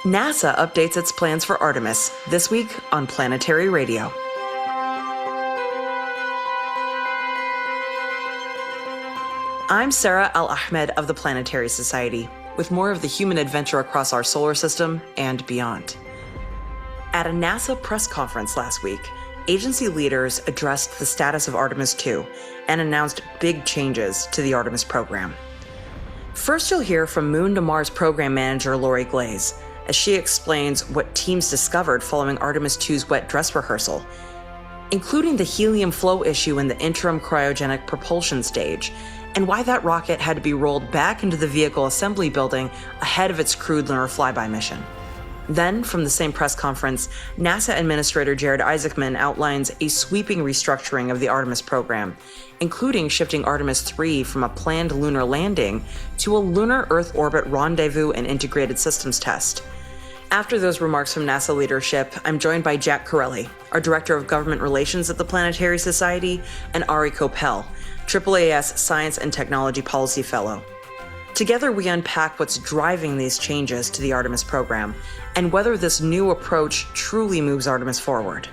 NASA updates its plans for Artemis this week on Planetary Radio. I'm Sarah Al-Ahmed of the Planetary Society, with more of the human adventure across our solar system and beyond. At a NASA press conference last week, agency leaders addressed the status of Artemis II and announced big changes to the Artemis program. First, you'll hear from Moon to Mars program manager Ari Glaze, as she explains what teams discovered following Artemis II's wet dress rehearsal, including the helium flow issue in the interim cryogenic propulsion stage, and why that rocket had to be rolled back into the vehicle assembly building ahead of its crewed lunar flyby mission. Then, from the same press conference, NASA Administrator Isaacman outlines a sweeping restructuring of the Artemis program, including shifting Artemis III from a planned lunar landing to a lunar Earth orbit rendezvous and integrated systems test. After those remarks from NASA leadership, I'm joined by Jack Corelli, our Director of Government Relations at the Planetary Society, and Ari Koeppel, AAAS Science and Technology Policy Fellow. Together, we unpack what's driving these changes to the Artemis program and whether this new approach truly moves Artemis forward.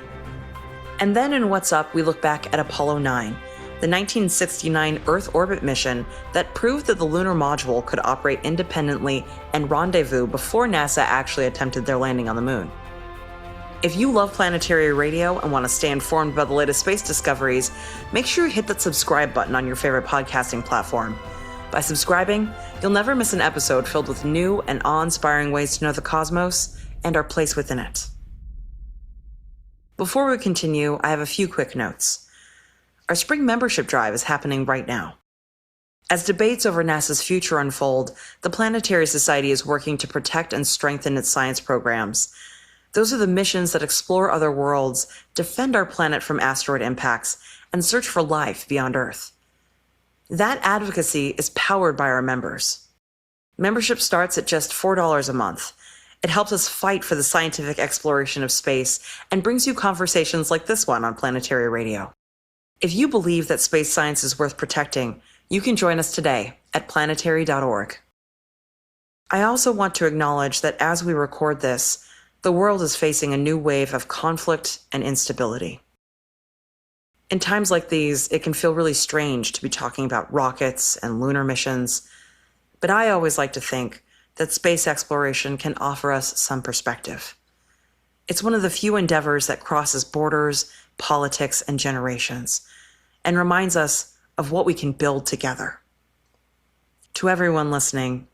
And then in What's Up, we look back at Apollo 9, the 1969 Earth orbit mission that proved that the lunar module could operate independently and rendezvous before NASA actually attempted their landing on the moon. If you love Planetary Radio and want to stay informed about the latest space discoveries, make sure you hit that subscribe button on your favorite podcasting platform. By subscribing, you'll never miss an episode filled with new and awe-inspiring ways to know the cosmos and our place within it. Before we continue, I have a few quick notes. Our spring membership drive is happening right now. As debates over NASA's future unfold, the Planetary Society is working to protect and strengthen its science programs. Those are the missions that explore other worlds, defend our planet from asteroid impacts, and search for life beyond Earth. That advocacy is powered by our members. Membership starts at just $4 a month. It helps us fight for the scientific exploration of space and brings you conversations like this one on Planetary Radio. If you believe that space science is worth protecting, you can join us today at planetary.org. I also want to acknowledge that as we record this, the world is facing a new wave of conflict and instability. In times like these, it can feel really strange to be talking about rockets and lunar missions, but I always like to think that space exploration can offer us some perspective. It's one of the few endeavors that crosses borders, politics, and generations, and reminds us of what we can build together. To everyone listening,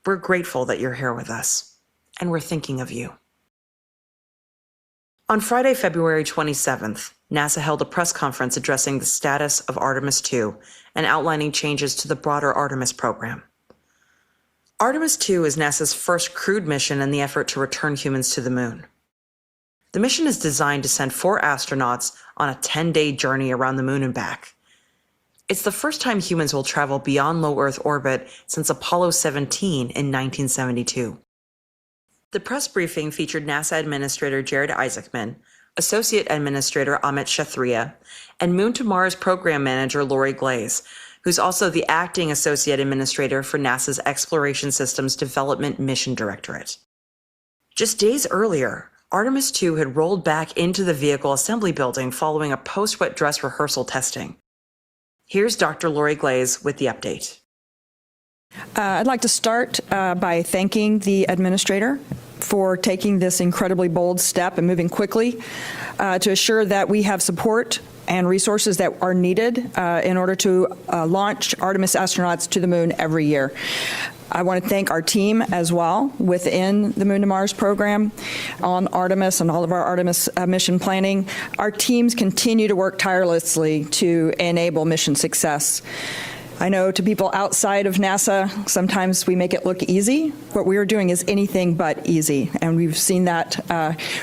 we're grateful that you're here with us, and we're thinking of you. On Friday, February 27th, NASA held a press conference addressing the status of Artemis II and outlining changes to the broader Artemis program. Artemis II is NASA's first crewed mission in the effort to return humans to the moon. The mission is designed to send 4 astronauts on a 10-day journey around the moon and back. It's the first time humans will travel beyond low Earth orbit since Apollo 17 in 1972. The press briefing featured NASA Administrator Isaacman, Associate Administrator Amit Kshatriya, and Moon to Mars Program Manager Ari Glaze, who's also the Acting Associate Administrator for NASA's Exploration Systems Development Mission Directorate. Just days earlier, Artemis II had rolled back into the vehicle assembly building following a post-wet dress rehearsal testing. Here's Dr. Ari Glaze with the update. I'd like to start by thanking the administrator for taking this incredibly bold step and moving quickly to assure that we have support and resources that are needed in order to launch Artemis astronauts to the moon every year. I want to thank our team as well within the Moon to Mars program on Artemis and all of our Artemis mission planning. Our teams continue to work tirelessly to enable mission success. I know to people outside of NASA, sometimes we make it look easy. What we are doing is anything but easy, and we've seen that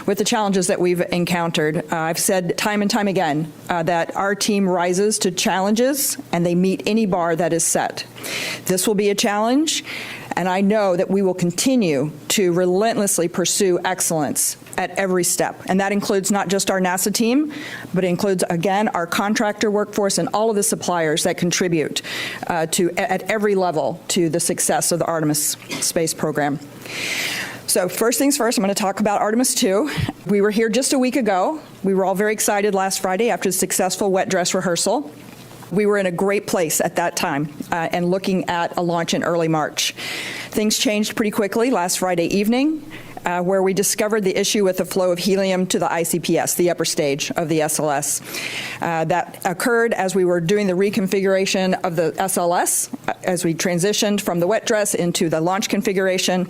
with the challenges that we've encountered. I've said time and time again that our team rises to challenges and they meet any bar that is set. This will be a challenge, and I know that we will continue to relentlessly pursue excellence at every step. And that includes not just our NASA team, but it includes, again, our contractor workforce and all of the suppliers that contribute at every level to the success of the Artemis space program. So first things first, I'm going to talk about Artemis II. We were here just a week ago. We were all very excited last Friday after the successful wet dress rehearsal. We were in a great place at that time and looking at a launch in early March. Things changed pretty quickly last Friday evening, where we discovered the issue with the flow of helium to the ICPS, the upper stage of the SLS. That occurred as we were doing the reconfiguration of the SLS, as we transitioned from the wet dress into the launch configuration.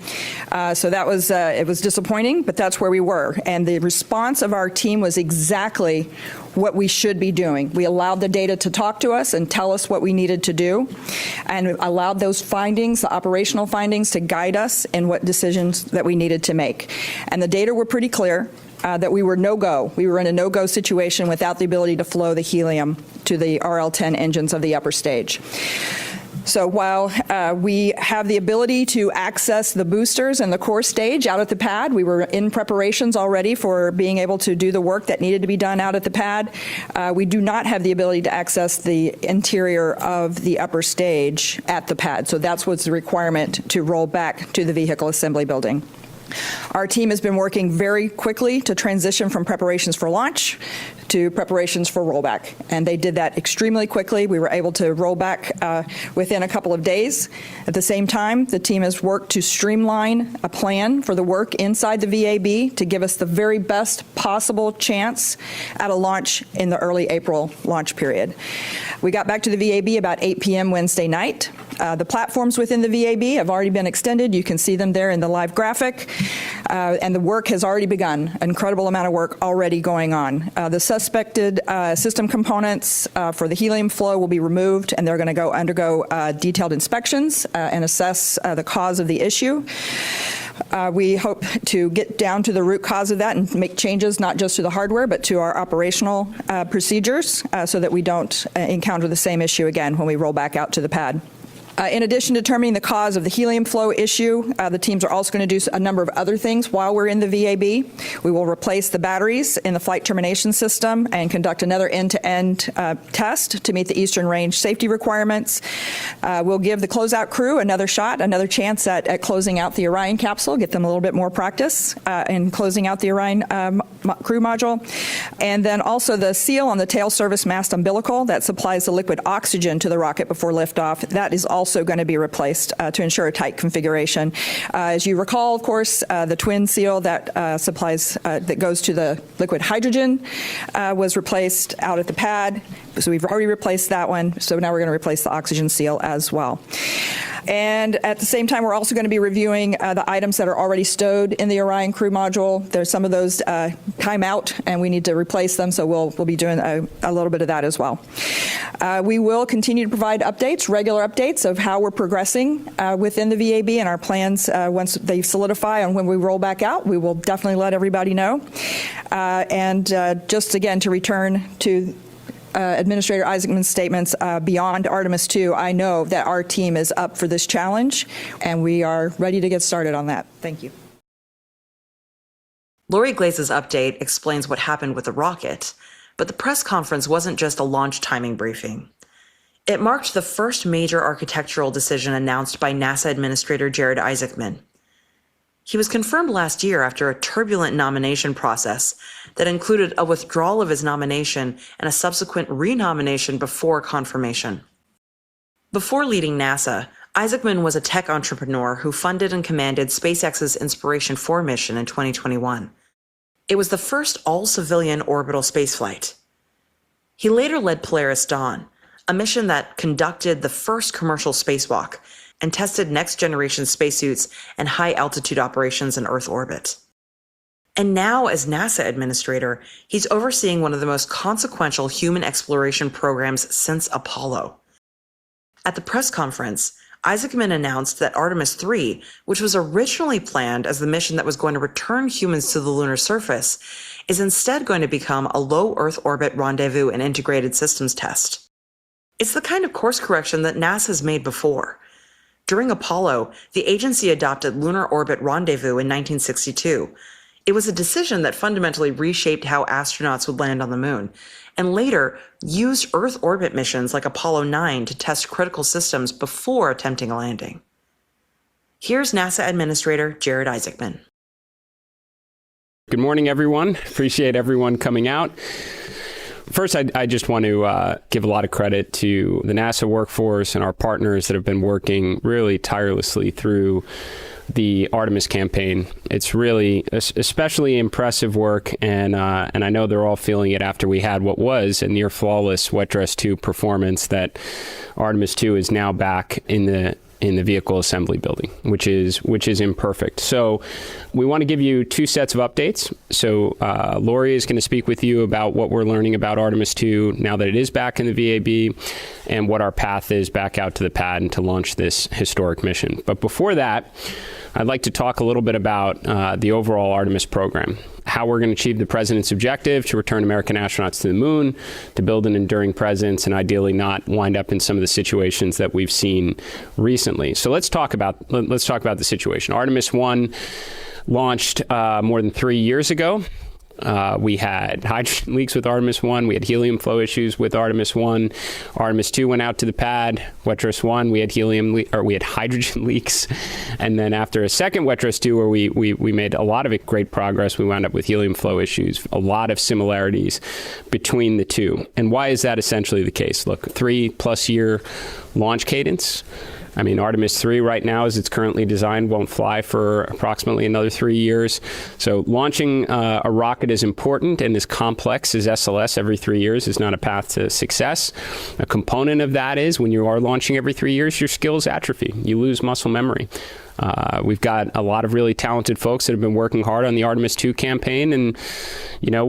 So that was, it was disappointing, but that's where we were. And the response of our team was exactly what we should be doing. We allowed the data to talk to us and tell us what we needed to do, and allowed those findings, the operational findings, to guide us in what decisions that we needed to make. And the data were pretty clear that we were no-go. We were in a no-go situation without the ability to flow the helium to the RL-10 engines of the upper stage. So while we have the ability to access the boosters and the core stage out at the pad, we were in preparations already for being able to do the work that needed to be done out at the pad. We do not have the ability to access the interior of the upper stage at the pad. So that's what's the requirement to roll back to the vehicle assembly building. Our team has been working very quickly to transition from preparations for launch to preparations for rollback, and they did that extremely quickly. We were able to roll back within a couple of days. At the same time, the team has worked to streamline a plan for the work inside the VAB to give us the very best possible chance at a launch in the early April launch period. We got back to the VAB about 8 p.m. Wednesday night. The platforms within the VAB have already been extended. You can see them there in the live graphic. And the work has already begun, an incredible amount of work already going on. The suspected system components for the helium flow will be removed, and they're going to undergo detailed inspections and assess the cause of the issue. We hope to get down to the root cause of that and make changes not just to the hardware but to our operational procedures so that we don't encounter the same issue again when we roll back out to the pad. In addition to determining the cause of the helium flow issue, the teams are also going to do a number of other things while we're in the VAB. We will replace the batteries in the flight termination system and conduct another end-to-end test to meet the Eastern Range safety requirements. We'll give the closeout crew another shot, another chance at closing out the Orion capsule, get them a little bit more practice in closing out the Orion crew module. And then also the seal on the tail service mast umbilical that supplies the liquid oxygen to the rocket before liftoff, that is also going to be replaced to ensure a tight configuration. As you recall, of course, the twin seal that supplies, that goes to the liquid hydrogen was replaced out at the pad. So we've already replaced that one. So now we're going to replace the oxygen seal as well. And at the same time, we're also going to be reviewing the items that are already stowed in the Orion crew module. There's some of those time out, and we need to replace them, so we'll be doing a little bit of that as well. We will continue to provide updates, regular updates of how we're progressing within the VAB and our plans once they solidify on when we roll back out. We will definitely let everybody know. And just again, to return to Administrator Isaacman's statements, beyond Artemis II, I know that our team is up for this challenge, and we are ready to get started on that. Thank you. Lori Glaze's update explains what happened with the rocket, but the press conference wasn't just a launch timing briefing. It marked the first major architectural decision announced by NASA Administrator Jared Isaacman. He was confirmed last year after a turbulent nomination process that included a withdrawal of his nomination and a subsequent renomination before confirmation. Before leading NASA, Isaacman was a tech entrepreneur who funded and commanded SpaceX's Inspiration 4 mission in 2021. It was the first all-civilian orbital spaceflight. He later led Polaris Dawn, a mission that conducted the first commercial spacewalk and tested next-generation spacesuits and high-altitude operations in Earth orbit. And now, as NASA administrator, he's overseeing one of the most consequential human exploration programs since Apollo. At the press conference, Isaacman announced that Artemis III, which was originally planned as the mission that was going to return humans to the lunar surface, is instead going to become a low Earth orbit rendezvous and integrated systems test. It's the kind of course correction that NASA's made before. During Apollo, the agency adopted lunar orbit rendezvous in 1962. It was a decision that fundamentally reshaped how astronauts would land on the moon, and later used Earth orbit missions like Apollo 9 to test critical systems before attempting a landing. Here's NASA Administrator Jared Isaacman. Good morning, everyone. Appreciate everyone coming out. First, I just want to give a lot of credit to the NASA workforce and our partners that have been working really tirelessly through the Artemis campaign. It's really especially impressive work, and I know they're all feeling it after we had what was a near flawless Wet Dress 2 performance. That Artemis II is now back in the vehicle assembly building, which is imperfect. So we want to give you two sets of updates. So Lori is going to speak with you about what we're learning about Artemis II now that it is back in the VAB, and what our path is back out to the pad and to launch this historic mission. But before that, I'd like to talk a little bit about the overall Artemis program, how we're going to achieve the president's objective to return American astronauts to the moon, to build an enduring presence, and ideally not wind up in some of the situations that we've seen recently. So let's talk about the situation. Artemis I launched more than 3 years ago. We had hydrogen leaks with Artemis I. We had helium flow issues with Artemis I. Artemis II went out to the pad. Wet Dress 1, we had hydrogen leaks. And then after a second Wet Dress 2, where we made a lot of great progress, we wound up with helium flow issues. A lot of similarities between the two. And why is that essentially the case? Look, 3+ year launch cadence. I mean, Artemis III right now, as it's currently designed, won't fly for approximately another 3 years. So launching a rocket as important and as complex as SLS every 3 years is not a path to success. A component of that is when you are launching every 3 years, your skills atrophy. You lose muscle memory. We've got a lot of really talented folks that have been working hard on the Artemis II campaign, and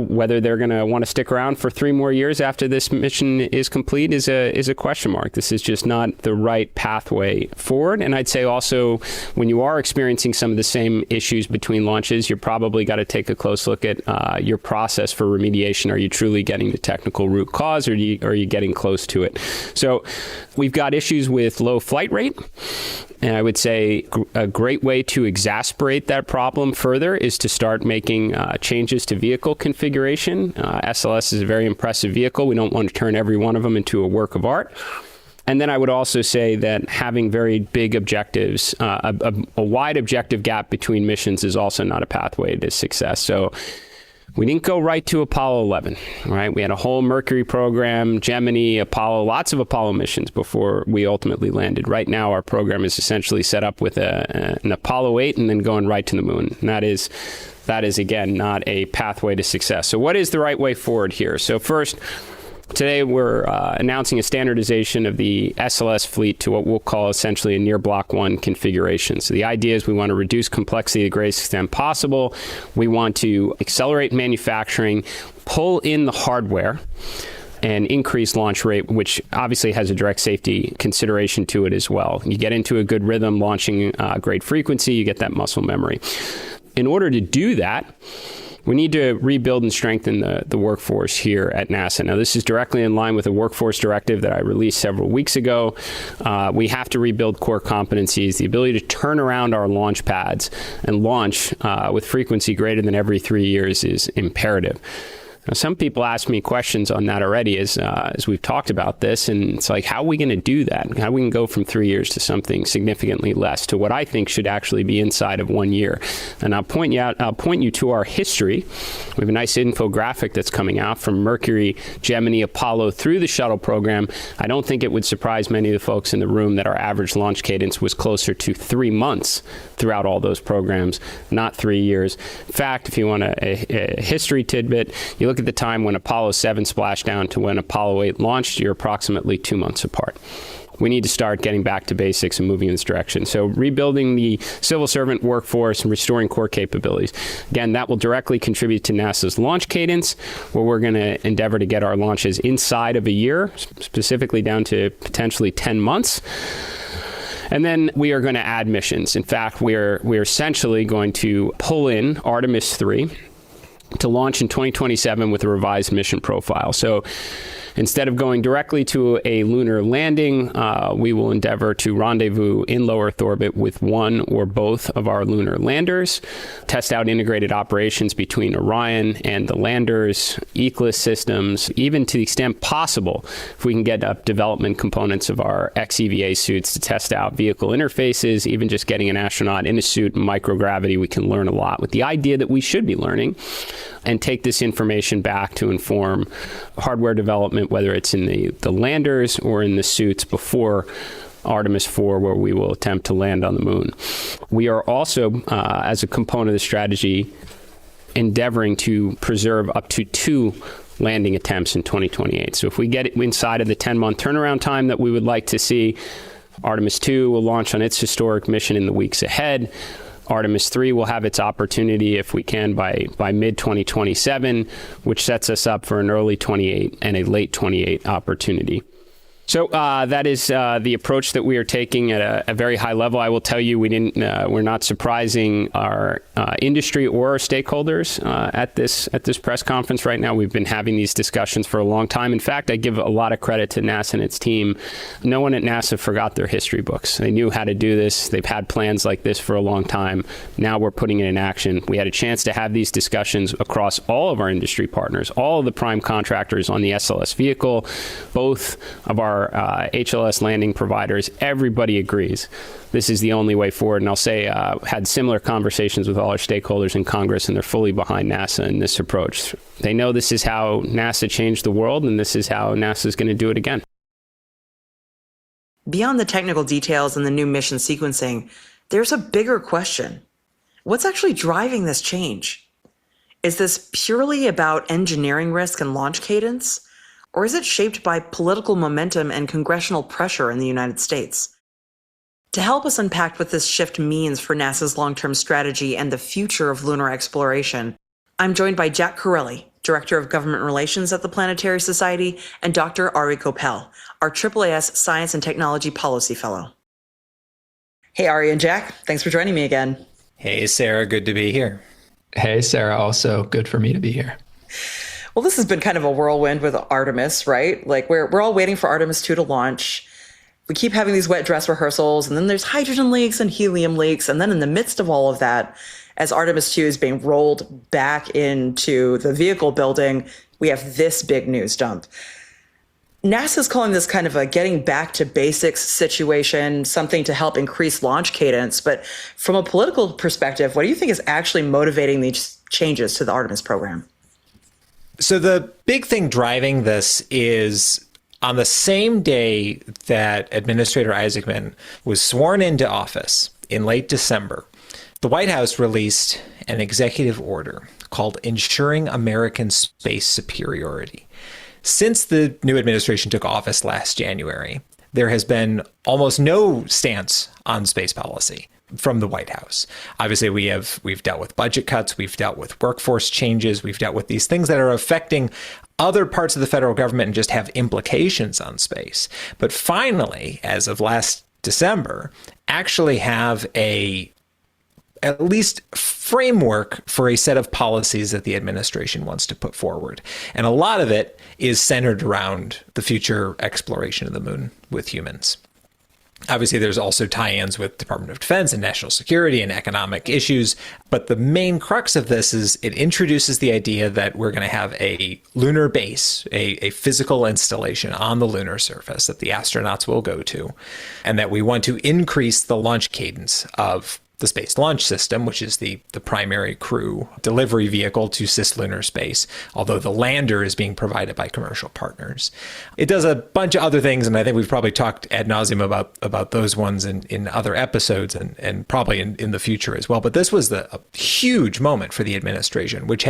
whether they're going to want to stick around for 3 more years after this mission is complete is a question mark. This is just not the right pathway forward. And I'd say also, when you are experiencing some of the same issues between launches, you're probably got to take a close look at your process for remediation. Are you truly getting the technical root cause, or are you getting close to it? So we've got issues with low flight rate. And I would say a great way to exacerbate that problem further is to start making changes to vehicle configuration. SLS is a very impressive vehicle. We don't want to turn every one of them into a work of art. And then I would also say that having very big objectives, a wide objective gap between missions is also not a pathway to success. So we didn't go right to Apollo 11, right? We had a whole Mercury program, Gemini, Apollo, lots of Apollo missions before we ultimately landed. Right now, our program is essentially set up with an Apollo 8 and then going right to the moon. And that is, again, not a pathway to success. So what is the right way forward here? So first, today we're announcing a standardization of the SLS fleet to what we'll call essentially a near Block 1 configuration. So the idea is we want to reduce complexity to the greatest extent possible. We want to accelerate manufacturing, pull in the hardware, and increase launch rate, which obviously has a direct safety consideration to it as well. You get into a good rhythm, launching great frequency, you get that muscle memory. In order to do that, we need to rebuild and strengthen the workforce here at NASA. Now, this is directly in line with a workforce directive that I released several weeks ago. We have to rebuild core competencies. The ability to turn around our launch pads and launch with frequency greater than every 3 years is imperative. Now, some people ask me questions on that already as we've talked about this, and it's like, how are we going to do that? How we can go from 3 years to something significantly less, to what I think should actually be inside of 1 year? And I'll point you to our history. We have a nice infographic that's coming out from Mercury, Gemini, Apollo through the shuttle program. I don't think it would surprise many of the folks in the room that our average launch cadence was closer to 3 months throughout all those programs, not 3 years. In fact, if you want a history tidbit, you look at the time when Apollo 7 splashed down to when Apollo 8 launched, you're approximately 2 months apart. We need to start getting back to basics and moving in this direction. So rebuilding the civil servant workforce and restoring core capabilities. Again, that will directly contribute to NASA's launch cadence, where we're going to endeavor to get our launches inside of a year, specifically down to potentially 10 months. And then we are going to add missions. In fact, we're essentially going to pull in Artemis III to launch in 2027 with a revised mission profile. So Instead of going directly to a lunar landing, we will endeavor to rendezvous in low Earth orbit with one or both of our lunar landers, test out integrated operations between Orion and the landers, ECLSS systems, even to the extent possible, if we can get up development components of our XEVA suits to test out vehicle interfaces, even just getting an astronaut in a suit in microgravity, we can learn a lot with the idea that we should be learning, and take this information back to inform hardware development, whether it's in the landers or in the suits before Artemis IV, where we will attempt to land on the moon. We are also, as a component of the strategy, endeavoring to preserve up to 2 landing attempts in 2028. So if we get it inside of the 10-month turnaround time that we would like to see, Artemis II will launch on its historic mission in the weeks ahead. Artemis III will have its opportunity, if we can, by mid-2027, which sets us up for an early 28 and a late 28 opportunity. So that is the approach that we are taking at a very high level. I will tell you, we're not surprising our industry or our stakeholders at this press conference right now. We've been having these discussions for a long time. In fact, I give a lot of credit to NASA and its team. No one at NASA forgot their history books. They knew how to do this. They've had plans like this for a long time. Now we're putting it in action. We had a chance to have these discussions across all of our industry partners, all of the prime contractors on the SLS vehicle, both of our HLS landing providers. Everybody agrees this is the only way forward. And I'll say, had similar conversations with all our stakeholders in Congress, and they're fully behind NASA in this approach. They know this is how NASA changed the world, and this is how NASA is going to do it again. Beyond the technical details and the new mission sequencing, there's a bigger question. What's actually driving this change? Is this purely about engineering risk and launch cadence? Or is it shaped by political momentum and congressional pressure in the United States? To help us unpack what this shift means for NASA's long-term strategy and the future of lunar exploration, I'm joined by Jack Corelli, Director of Government Relations at the Planetary Society, and Dr. Ari Koeppel, our AAAS Science and Technology Policy Fellow. Hey, Ari and Jack, thanks for joining me again. Hey, Sarah, good to be here. Hey, Sarah, also good for me to be here. Well, this has been kind of a whirlwind with Artemis, right? Like we're all waiting for Artemis II to launch. We keep having these wet dress rehearsals, and then there's hydrogen leaks and helium leaks. And then in the midst of all of that, as Artemis II is being rolled back into the vehicle building, we have this big news dump. NASA's calling this kind of a getting back to basics situation, something to help increase launch cadence. But from a political perspective, what do you think is actually motivating these changes to the Artemis program? So the big thing driving this is on the same day that Administrator Isaacman was sworn into office in late December, the White House released an executive order called Ensuring American Space Superiority. Since the new administration took office last January, there has been almost no stance on space policy from the White House. Obviously, we've dealt with budget cuts, we've dealt with workforce changes, we've dealt with these things that are affecting other parts of the federal government and just have implications on space. But finally, as of last December, actually have at least framework for a set of policies that the administration wants to put forward. And a lot of it is centered around the future exploration of the moon with humans. Obviously, there's also tie-ins with Department of Defense and national security and economic issues. But the main crux of this is it introduces the idea that we're going to have a lunar base, a physical installation on the lunar surface that the astronauts will go to, and that we want to increase the launch cadence of the Space Launch System, which is the primary crew delivery vehicle to cislunar space, although the lander is being provided by commercial partners. It does a bunch of other things, and I think we've probably talked ad nauseum about those ones in other episodes and probably in the future as well. But this was a huge moment for the administration, which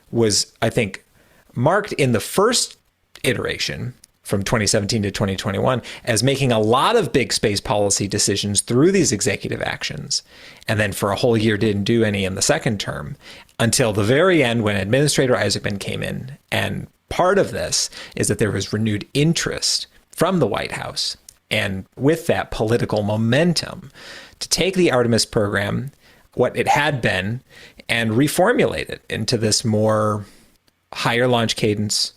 was, I think, marked in the first iteration from 2017 to 2021 as making a lot of big space policy decisions through these executive actions. And then for a whole year didn't do any in the second term until the very end when Administrator Isaacman came in. And part of this is that there was renewed interest from the White House and with that political momentum to take the Artemis program, what it had been, and reformulate it into this more higher launch cadence,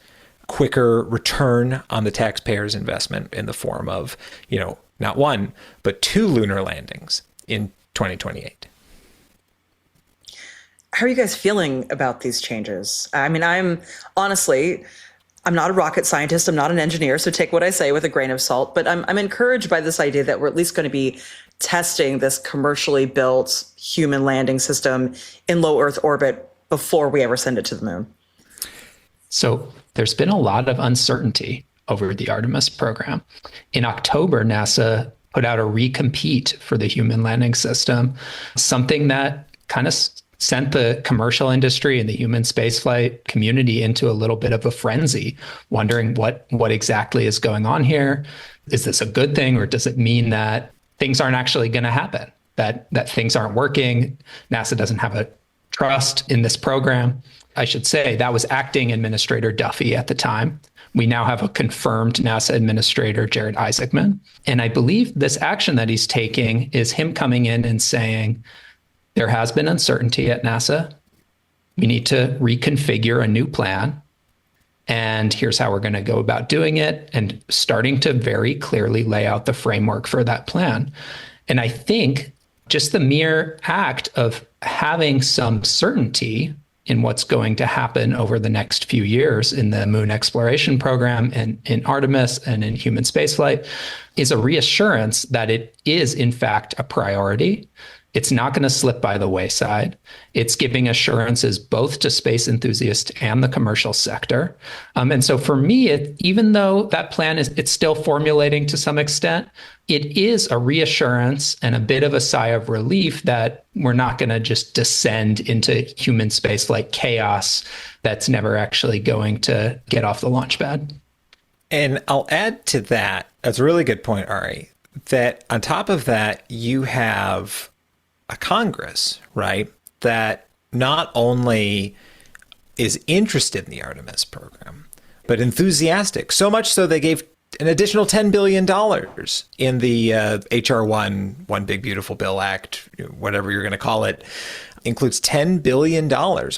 quicker return on the taxpayer's investment in the form of, not one, but 2 lunar landings in 2028. How are you guys feeling about these changes? I mean, I'm not a rocket scientist. I'm not an engineer. So take what I say with a grain of salt. But I'm encouraged by this idea that we're at least going to be testing this commercially built human landing system in low Earth orbit before we ever send it to the moon. So there's been a lot of uncertainty over the Artemis program. In October, NASA put out a recompete for the human landing system, something that kind of sent the commercial industry and the human spaceflight community into a little bit of a frenzy, wondering what exactly is going on here. Is this a good thing, or does it mean that things aren't actually going to happen, that things aren't working? NASA doesn't have a trust in this program. I should say that was acting Administrator Duffy at the time. We now have a confirmed NASA Administrator, Jared Isaacman. And I believe this action that he's taking is him coming in and saying, there has been uncertainty at NASA. We need to reconfigure a new plan. And here's how we're going to go about doing it, and starting to very clearly lay out the framework for that plan. And I think just the mere act of having some certainty in what's going to happen over the next few years in the moon exploration program and in Artemis and in human spaceflight is a reassurance that it is, in fact, a priority. It's not going to slip by the wayside. It's giving assurances both to space enthusiasts and the commercial sector. And so for me, even though that plan it's still formulating to some extent, it is a reassurance and a bit of a sigh of relief that we're not going to just descend into human spaceflight chaos that's never actually going to get off the launch pad. And I'll add to that, that's a really good point, Ari, that on top of that, you have a Congress, right, that not only is interested in the Artemis program, but enthusiastic. So much so they gave an additional $10 billion in the HR 1 Big Beautiful Bill Act, whatever you're going to call it, includes $10 billion,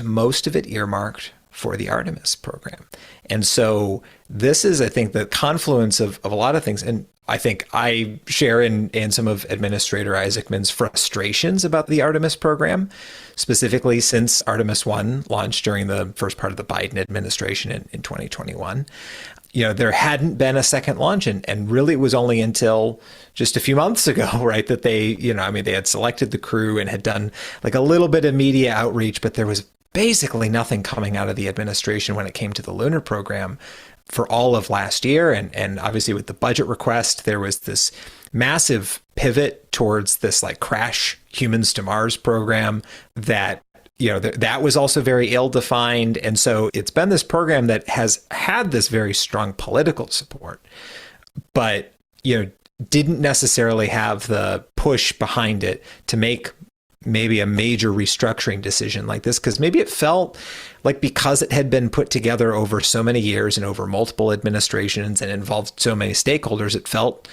most of it earmarked for the Artemis program. And so this is, I think, the confluence of a lot of things. And I think I share in some of Administrator Isaacman's frustrations about the Artemis program, specifically since Artemis I launched during the first part of the Biden administration in 2021. There hadn't been a second launch, and really it was only until just a few months ago, right, that they had selected the crew and had done like a little bit of media outreach, but there was basically nothing coming out of the administration when it came to the lunar program for all of last year. And obviously with the budget request, there was this massive pivot towards this like crash humans to Mars program that, that was also very ill-defined. And so it's been this program that has had this very strong political support, but, didn't necessarily have the push behind it to make maybe a major restructuring decision like this, because maybe it felt like because it had been put together over so many years and over multiple administrations and involved so many stakeholders, it felt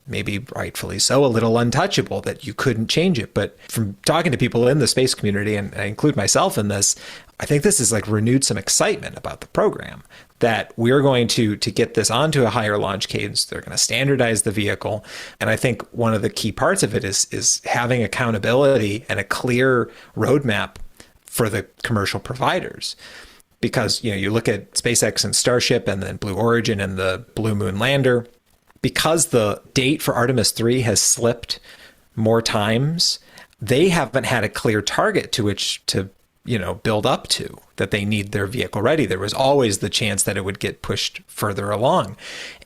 maybe rightfully so a little untouchable, that you couldn't change it. But from talking to people in the space community, and I include myself in this, I think this has like renewed some excitement about the program, that we're going to get this onto a higher launch cadence. They're going to standardize the vehicle. And I think one of the key parts of it is having accountability and a clear roadmap for the commercial providers. Because, you look at SpaceX and Starship and then Blue Origin and the Blue Moon lander, because the date for Artemis III has slipped more times, they haven't had a clear target to which to build up to, that they need their vehicle ready. There was always the chance that it would get pushed further along.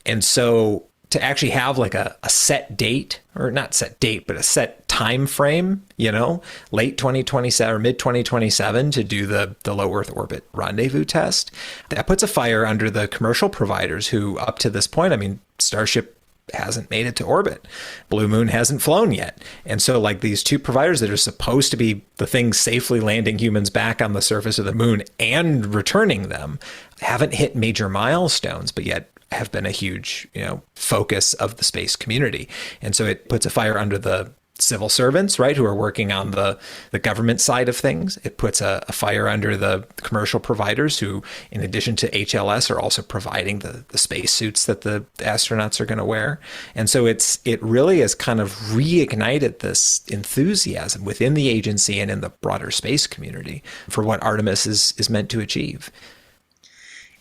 And so to actually have like a set date, or not set date, but a set time frame, late 2027 or mid 2027 to do the low Earth orbit rendezvous test, that puts a fire under the commercial providers who up to this point, Starship hasn't made it to orbit. Blue Moon hasn't flown yet. And so like these two providers that are supposed to be the things safely landing humans back on the surface of the moon and returning them haven't hit major milestones, but yet have been a huge, focus of the space community. And so it puts a fire under the civil servants, right, who are working on the government side of things. It puts a fire under the commercial providers who, in addition to HLS, are also providing the space suits that the astronauts are going to wear. And so it really has kind of reignited this enthusiasm within the agency and in the broader space community for what Artemis is meant to achieve.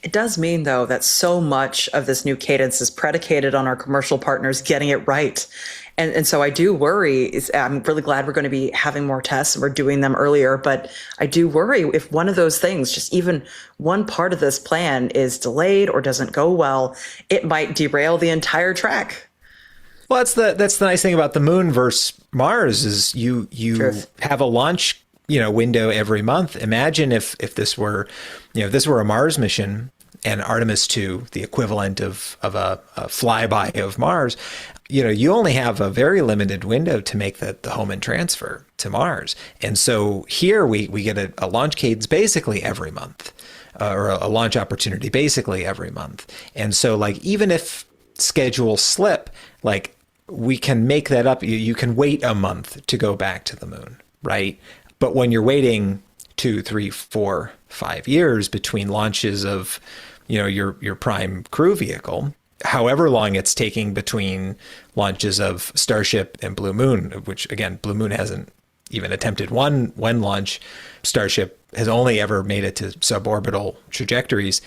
It does mean, though, that so much of this new cadence is predicated on our commercial partners getting it right. And so I do worry. I'm really glad we're going to be having more tests and we're doing them earlier. But I do worry if one of those things, just even one part of this plan is delayed or doesn't go well, it might derail the entire track. Well, that's the nice thing about the moon versus Mars is you Truth. have a launch window every month. Imagine if this were a Mars mission and Artemis II, the equivalent of a flyby of Mars, you only have a very limited window to make the home and transfer to Mars. And so here we get a launch cadence basically every month, or a launch opportunity basically every month. And so like, even if schedules slip, like we can make that up. You can wait a month to go back to the moon, right? But when you're waiting 2, 3, 4, 5 years between launches of, your prime crew vehicle, however long it's taking between launches of Starship and Blue Moon, which again, Blue Moon hasn't even attempted one launch. Starship has only ever made it to suborbital trajectories.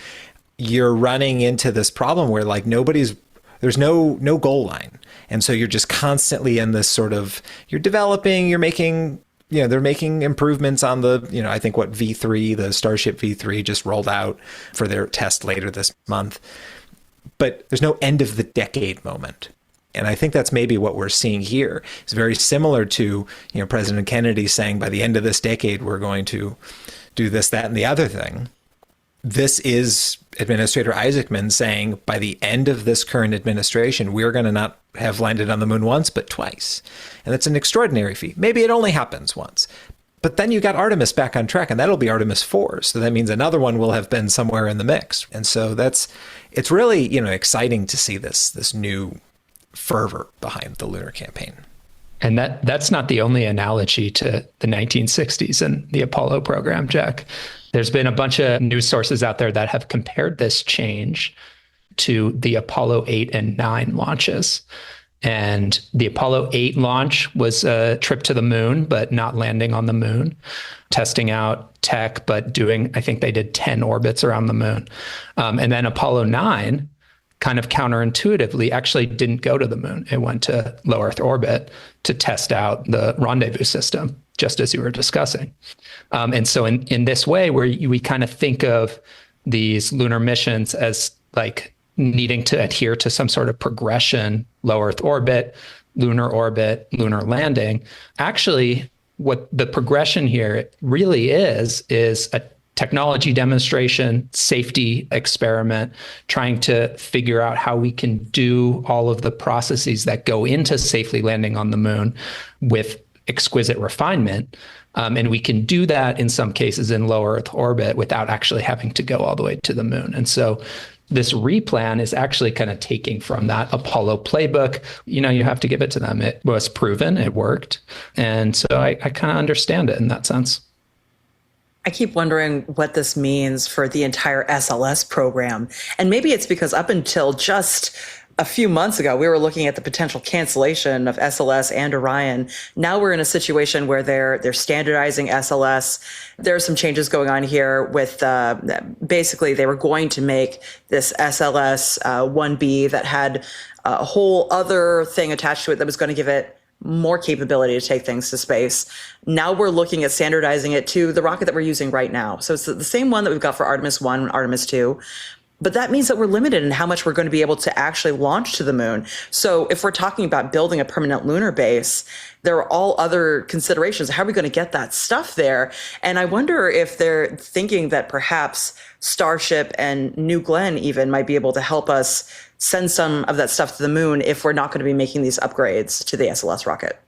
You're running into this problem where like there's no goal line. And so you're just constantly in this sort of, you're developing, you're making, they're making improvements on the, I think what V3, the Starship V3 just rolled out for their test later this month. But there's no end of the decade moment. And I think that's maybe what we're seeing here. It's very similar to, President Kennedy saying by the end of this decade, we're going to do this, that, and the other thing. This is Administrator Isaacman saying by the end of this current administration, we're going to not have landed on the moon once, but twice. And that's an extraordinary feat. Maybe it only happens once. But then you got Artemis back on track, and that'll be Artemis IV. So that means another one will have been somewhere in the mix. And so it's really, exciting to see this new fervor behind the lunar campaign. And that's not the only analogy to the 1960s and the Apollo program, Jack. There's been a bunch of news sources out there that have compared this change to the Apollo 8 and 9 launches. And the Apollo 8 launch was a trip to the moon, but not landing on the moon, testing out tech, but I think they did 10 orbits around the moon. And then Apollo 9, kind of counterintuitively, actually didn't go to the moon. It went to low Earth orbit to test out the rendezvous system, just as you were discussing. And so in this way, where we kind of think of these lunar missions as like needing to adhere to some sort of progression, low Earth orbit, lunar landing, actually what the progression here really is a technology demonstration, safety experiment, trying to figure out how we can do all of the processes that go into safely landing on the moon with exquisite refinement. And we can do that in some cases in low Earth orbit without actually having to go all the way to the moon. And so this replan is actually kind of taking from that Apollo playbook. You have to give it to them. It was proven, it worked. And so I kind of understand it in that sense. I keep wondering what this means for the entire SLS program. And maybe it's because up until just a few months ago, we were looking at the potential cancellation of SLS and Orion. Now we're in a situation where they're standardizing SLS. There are some changes going on here with basically they were going to make this SLS 1B that had a whole other thing attached to it that was going to give it more capability to take things to space. Now we're looking at standardizing it to the rocket that we're using right now. So it's the same one that we've got for Artemis I and Artemis II. But that means that we're limited in how much we're going to be able to actually launch to the moon. So if we're talking about building a permanent lunar base, there are all other considerations. How are we going to get that stuff there? And I wonder if they're thinking that perhaps Starship and New Glenn even might be able to help us send some of that stuff to the moon if we're not going to be making these upgrades to the SLS rocket.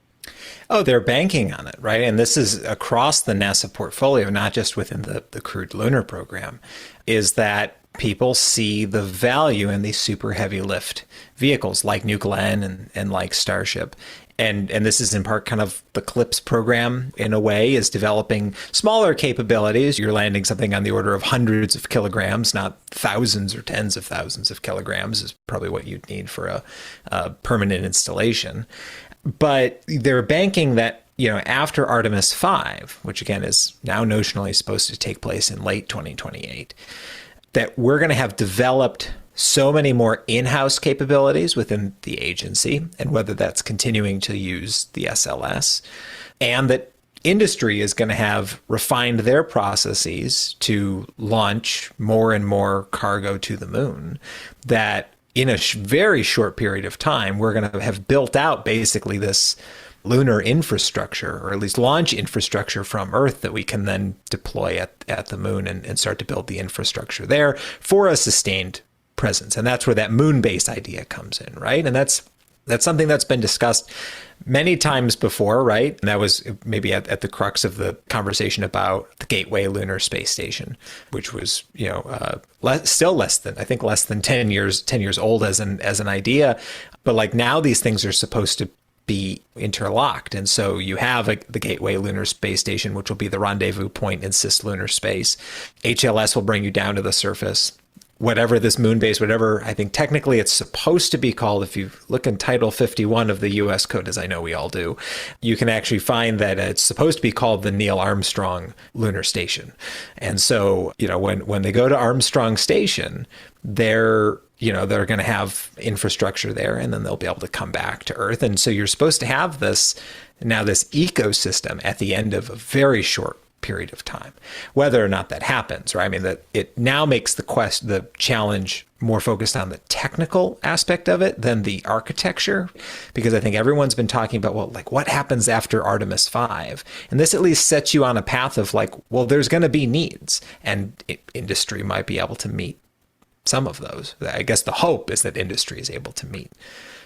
Oh, they're banking on it, right? And this is across the NASA portfolio, not just within the crewed lunar program, is that people see the value in these super heavy lift vehicles like New Glenn and like Starship. and this is in part kind of the CLIPS program in a way, is developing smaller capabilities. You're landing something on the order of hundreds of kilograms, not thousands or tens of thousands of kilograms is probably what you'd need for a permanent installation. But they're banking that, after Artemis V, which again is now notionally supposed to take place in late 2028, that we're going to have developed so many more in-house capabilities within the agency, and whether that's continuing to use the SLS, and that industry is going to have refined their processes to launch more and more cargo to the moon, that in a very short period of time, we're going to have built out basically this lunar infrastructure, or at least launch infrastructure from Earth that we can then deploy at the moon and start to build the infrastructure there for a sustained presence. And that's where that moon base idea comes in, right? And that's something that's been discussed many times before, right? And that was maybe at the crux of the conversation about the Gateway Lunar Space Station, which was, still less than 10 years old as an idea. But like now these things are supposed to be interlocked. And so you have the Gateway Lunar Space Station, which will be the rendezvous point in cislunar space. HLS will bring you down to the surface. Whatever this moon base, whatever I think technically it's supposed to be called, if you look in Title 51 of the U.S. Code, as I know we all do, you can actually find that it's supposed to be called the Neil Armstrong Lunar Station. And so, when they go to Armstrong Station, they're going to have infrastructure there, and then they'll be able to come back to Earth. And so you're supposed to have this ecosystem at the end of a very short period of time. Whether or not that happens, right? I mean, that it now makes the challenge more focused on the technical aspect of it than the architecture, because I think everyone's been talking about, what happens after Artemis V? And this at least sets you on a path of there's going to be needs, and industry might be able to meet some of those. I guess the hope is that industry is able to meet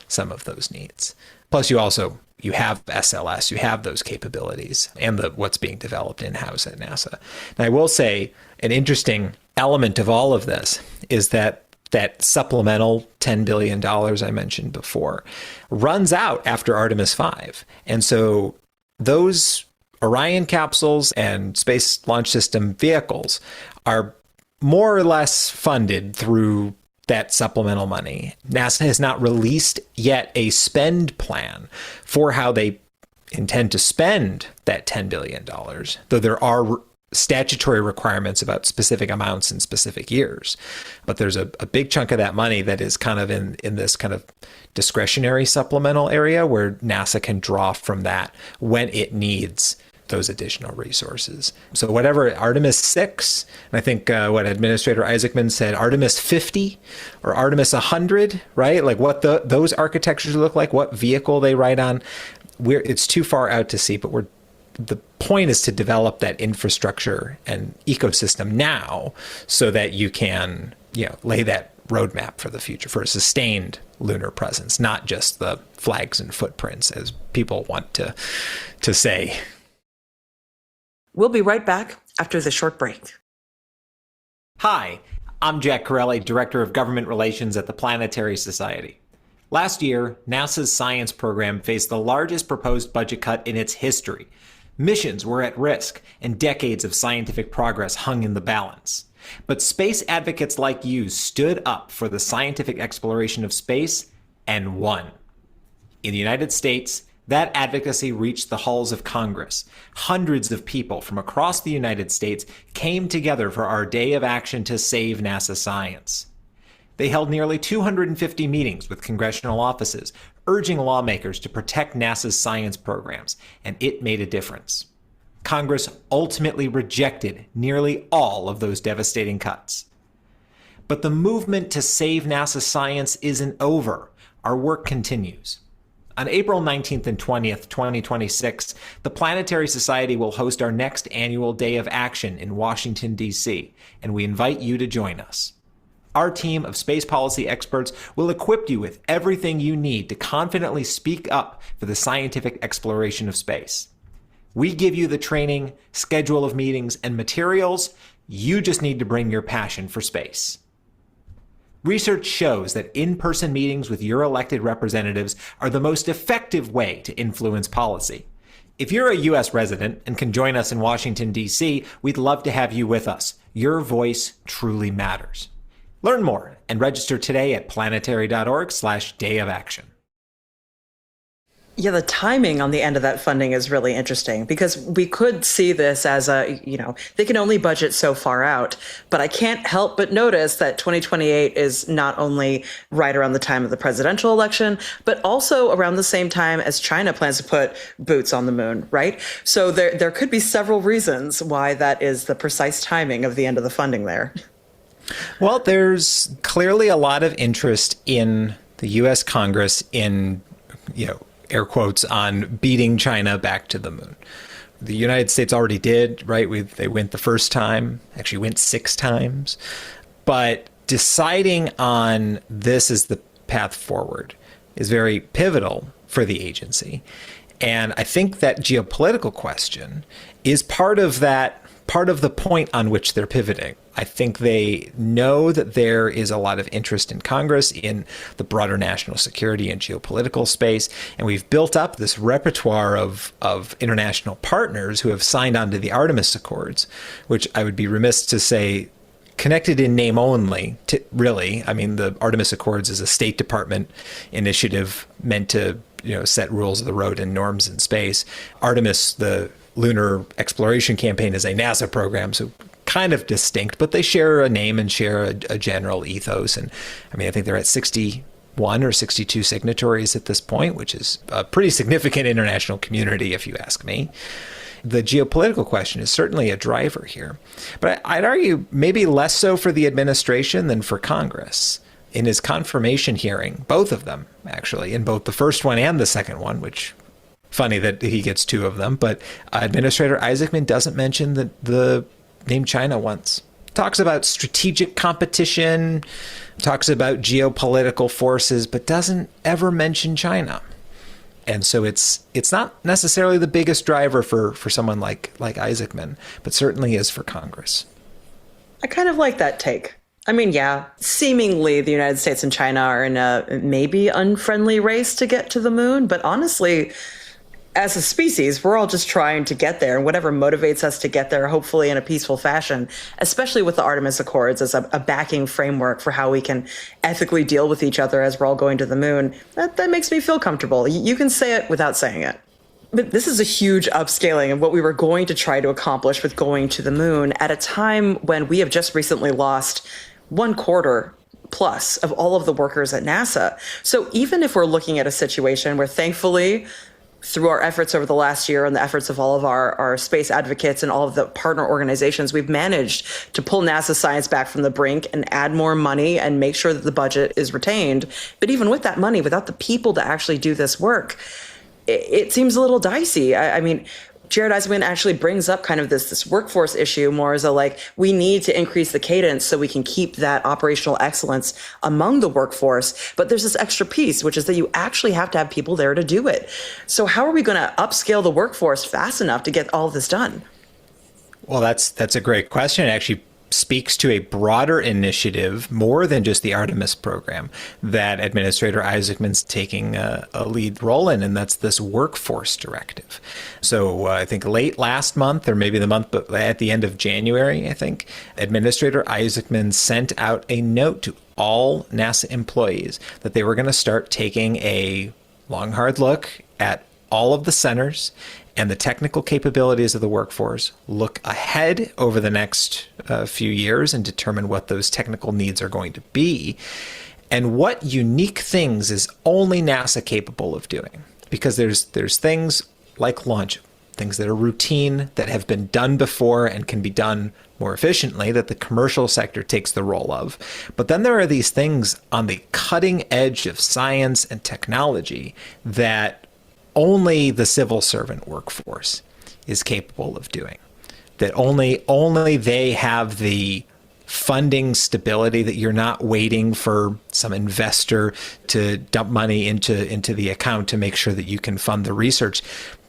some of those needs. Plus, you have SLS, you have those capabilities, and what's being developed in-house at NASA. And I will say an interesting element of all of this is that supplemental $10 billion I mentioned before runs out after Artemis V. And so those Orion capsules and Space Launch System vehicles are more or less funded through that supplemental money. NASA has not released yet a spend plan for how they intend to spend that $10 billion, though there are statutory requirements about specific amounts in specific years. But there's a big chunk of that money that is kind of in this kind of discretionary supplemental area where NASA can draw from that when it needs those additional resources. So whatever Artemis 6, and I think what Administrator Isaacman said, Artemis 50 or Artemis 100, right? Like what those architectures look like, what vehicle they ride on. It's too far out to see, but the point is to develop that infrastructure and ecosystem now so that you can, lay that roadmap for the future for a sustained lunar presence, not just the flags and footprints as people want to say. We'll be right back after this short break. Hi, I'm Jack Corelli, Director of Government Relations at the Planetary Society. Last year, NASA's science program faced the largest proposed budget cut in its history. Missions were at risk, and decades of scientific progress hung in the balance. But space advocates like you stood up for the scientific exploration of space and won. In the United States, that advocacy reached the halls of Congress. Hundreds of people from across the United States came together for our day of action to save NASA science. They held nearly 250 meetings with congressional offices, urging lawmakers to protect NASA's science programs, and it made a difference. Congress ultimately rejected nearly all of those devastating cuts. But the movement to save NASA science isn't over. Our work continues. On April 19th and 20th, 2026, the Planetary Society will host our next annual Day of Action in Washington, D.C., and we invite you to join us. Our team of space policy experts will equip you with everything you need to confidently speak up for the scientific exploration of space. We give you the training, schedule of meetings, and materials. You just need to bring your passion for space. Research shows that in-person meetings with your elected representatives are the most effective way to influence policy. If you're a U.S. resident and can join us in Washington, D.C., we'd love to have you with us. Your voice truly matters. Learn more and register today at planetary.org/day of action. Yeah, the timing on the end of that funding is really interesting because we could see this as they can only budget so far out, but I can't help but notice that 2028 is not only right around the time of the presidential election, but also around the same time as China plans to put boots on the moon, right? So there could be several reasons why that is the precise timing of the end of the funding there. Well, there's clearly a lot of interest in the U.S. Congress in, air quotes, on beating China back to the moon. The United States already did, right? They went the first time, actually went 6 times. But deciding on this as the path forward is very pivotal for the agency. And I think that geopolitical question is part of the point on which they're pivoting. I think they know that there is a lot of interest in Congress in the broader national security and geopolitical space. And we've built up this repertoire of international partners who have signed on to the Artemis Accords, which I would be remiss to say connected in name only, really. I mean, the Artemis Accords is a State Department initiative meant to set rules of the road and norms in space. Artemis, the lunar exploration campaign, is a NASA program, so kind of distinct, but they share a name and share a general ethos. And I think they're at 61 or 62 signatories at this point, which is a pretty significant international community, if you ask me. The geopolitical question is certainly a driver here, but I'd argue maybe less so for the administration than for Congress. In his confirmation hearing, both of them, actually, in both the first one and the second one, which funny that he gets 2 of them, but Administrator Isaacman doesn't mention the name China once. Talks about strategic competition, talks about geopolitical forces, but doesn't ever mention China. And so it's not necessarily the biggest driver for someone like Isaacman, but certainly is for Congress. I kind of like that take. Seemingly the United States and China are in a maybe unfriendly race to get to the moon, but honestly, as a species, we're all just trying to get there, and whatever motivates us to get there, hopefully in a peaceful fashion, especially with the Artemis Accords as a backing framework for how we can ethically deal with each other as we're all going to the moon, that makes me feel comfortable. You can say it without saying it. But this is a huge upscaling of what we were going to try to accomplish with going to the moon at a time when we have just recently lost 1/4 plus of all of the workers at NASA. So even if we're looking at a situation where thankfully, through our efforts over the last year and the efforts of all of our space advocates and all of the partner organizations, we've managed to pull NASA science back from the brink and add more money and make sure that the budget is retained. But even with that money, without the people to actually do this work, it seems a little dicey. Jared Isaacman actually brings up kind of this workforce issue more as we need to increase the cadence so we can keep that operational excellence among the workforce. But there's this extra piece, which is that you actually have to have people there to do it. So how are we going to upscale the workforce fast enough to get all of this done? Well, that's a great question. It actually speaks to a broader initiative, more than just the Artemis program, that Administrator Isaacman's taking a lead role in, and that's this workforce directive. So I think late last month, or maybe the month at the end of January, I think, Administrator Isaacman sent out a note to all NASA employees that they were going to start taking a long, hard look at all of the centers and the technical capabilities of the workforce, look ahead over the next few years and determine what those technical needs are going to be, and what unique things is only NASA capable of doing. Because there's things like launch, things that are routine, that have been done before and can be done more efficiently, that the commercial sector takes the role of. But then there are these things on the cutting edge of science and technology that only the civil servant workforce is capable of doing, that only they have the funding stability, that you're not waiting for some investor to dump money into the account to make sure that you can fund the research.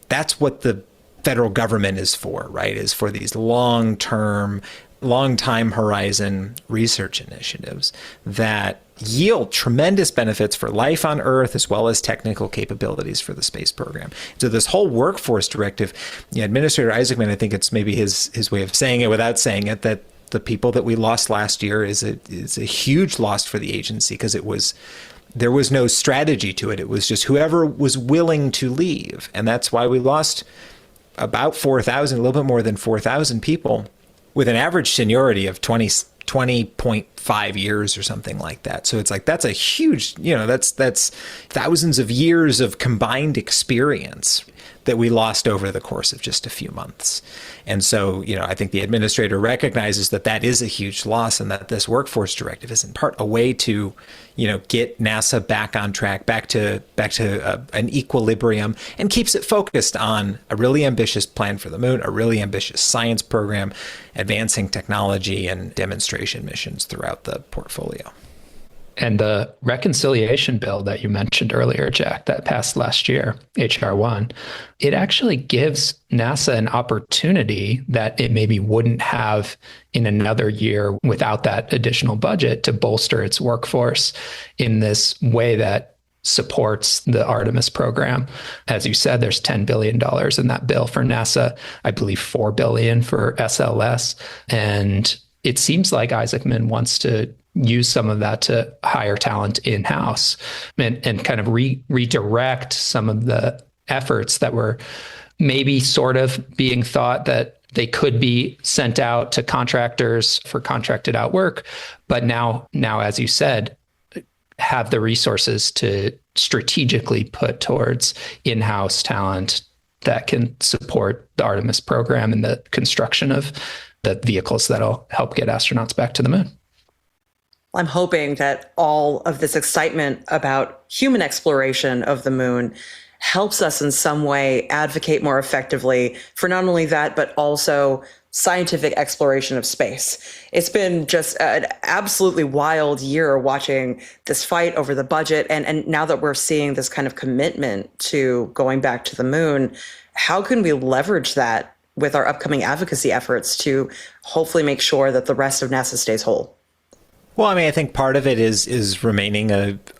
That's what the federal government is for, right? Is for these long-term long time horizon research initiatives that yield tremendous benefits for life on Earth as well as technical capabilities for the space program. So this whole workforce directive, Administrator Isaacman, I think it's maybe his way of saying it without saying it, that the people that we lost last year is a huge loss for the agency, because there was no strategy to it. It was just whoever was willing to leave. And that's why we lost about 4,000, a little bit more than 4,000 people with an average seniority of 20.5 years or something like that. So it's like, that's a huge, that's thousands of years of combined experience that we lost over the course of just a few months. And so, I think the administrator recognizes that is a huge loss, and that this workforce directive is in part a way to, get NASA back on track, back to an equilibrium, and keeps it focused on a really ambitious plan for the moon, a really ambitious science program, advancing technology and demonstration missions throughout the portfolio. And the reconciliation bill that you mentioned earlier, Jack, that passed last year, H.R. 1, it actually gives NASA an opportunity that it maybe wouldn't have in another year without that additional budget to bolster its workforce in this way that supports the Artemis program. As you said, there's $10 billion in that bill for NASA, I believe $4 billion for SLS. And it seems like Isaacman wants to use some of that to hire talent in-house and kind of redirect some of the efforts that were maybe sort of being thought that they could be sent out to contractors for contracted out work. But now, as you said, have the resources to strategically put towards in-house talent that can support the Artemis program and the construction of the vehicles that'll help get astronauts back to the moon. I'm hoping that all of this excitement about human exploration of the moon helps us in some way advocate more effectively for not only that, but also scientific exploration of space. It's been just an absolutely wild year watching this fight over the budget. And now that we're seeing this kind of commitment to going back to the moon, how can we leverage that with our upcoming advocacy efforts to hopefully make sure that the rest of NASA stays whole? Well, I think part of it is remaining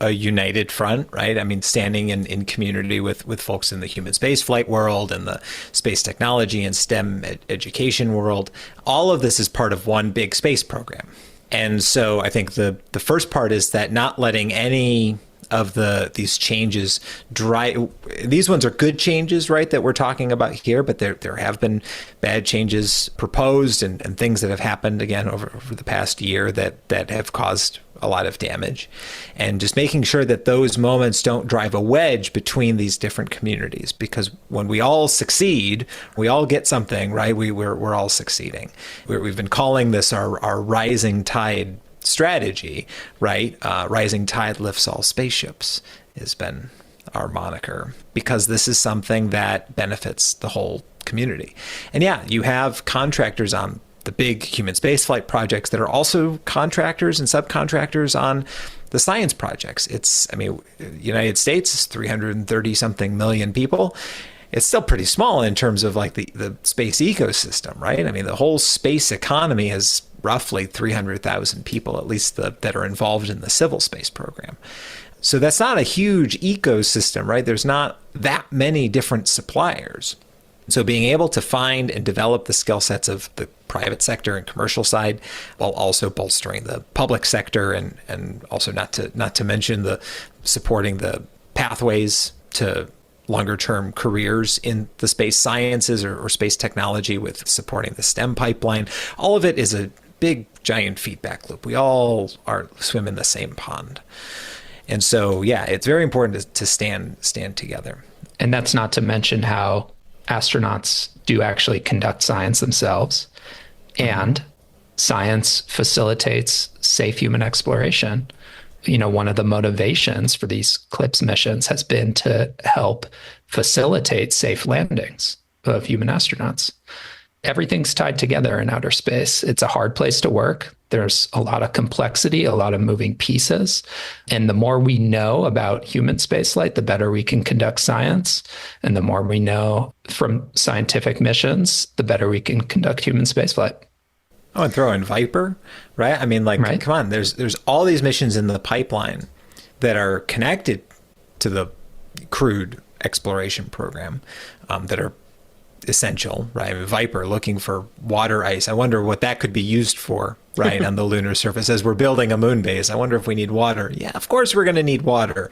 a united front, right? Standing in community with folks in the human spaceflight world and the space technology and STEM education world. All of this is part of one big space program. And so I think the first part is that not letting any of these changes these ones are good changes, right, that we're talking about here, but there have been bad changes proposed and things that have happened again over the past year that have caused a lot of damage, and just making sure that those moments don't drive a wedge between these different communities, because when we all succeed, we all get something, right? We're all succeeding. We've been calling this our rising tide strategy, right? Rising tide lifts all spaceships has been our moniker, because this is something that benefits the whole community. And yeah, you have contractors on the big human spaceflight projects that are also contractors and subcontractors on the science projects. United States is 330 something million people. It's still pretty small in terms of like the space ecosystem, right? The whole space economy is roughly 300,000 people, at least that are involved in the civil space program. So that's not a huge ecosystem, right? There's not that many different suppliers. So being able to find and develop the skill sets of the private sector and commercial side, while also bolstering the public sector, and also not to mention the supporting the pathways to longer term careers in the space sciences or space technology, with supporting the STEM pipeline. All of it is a big giant feedback loop. We all swim in the same pond. And so, yeah, it's very important to stand together. And that's not to mention how astronauts do actually conduct science themselves, and science facilitates safe human exploration. One of the motivations for these CLIPS missions has been to help facilitate safe landings of human astronauts. Everything's tied together in outer space. It's a hard place to work. There's a lot of complexity, a lot of moving pieces. And the more we know about human spaceflight, the better we can conduct science. And the more we know from scientific missions, the better we can conduct human spaceflight. Oh, and throw in Viper, right? I mean, like, Right. come on, there's all these missions in the pipeline that are connected to the crewed exploration program that are essential, right? I mean, Viper looking for water ice. I wonder what that could be used for, right, on the lunar surface as we're building a moon base. I wonder if we need water. Yeah, of course we're going to need water.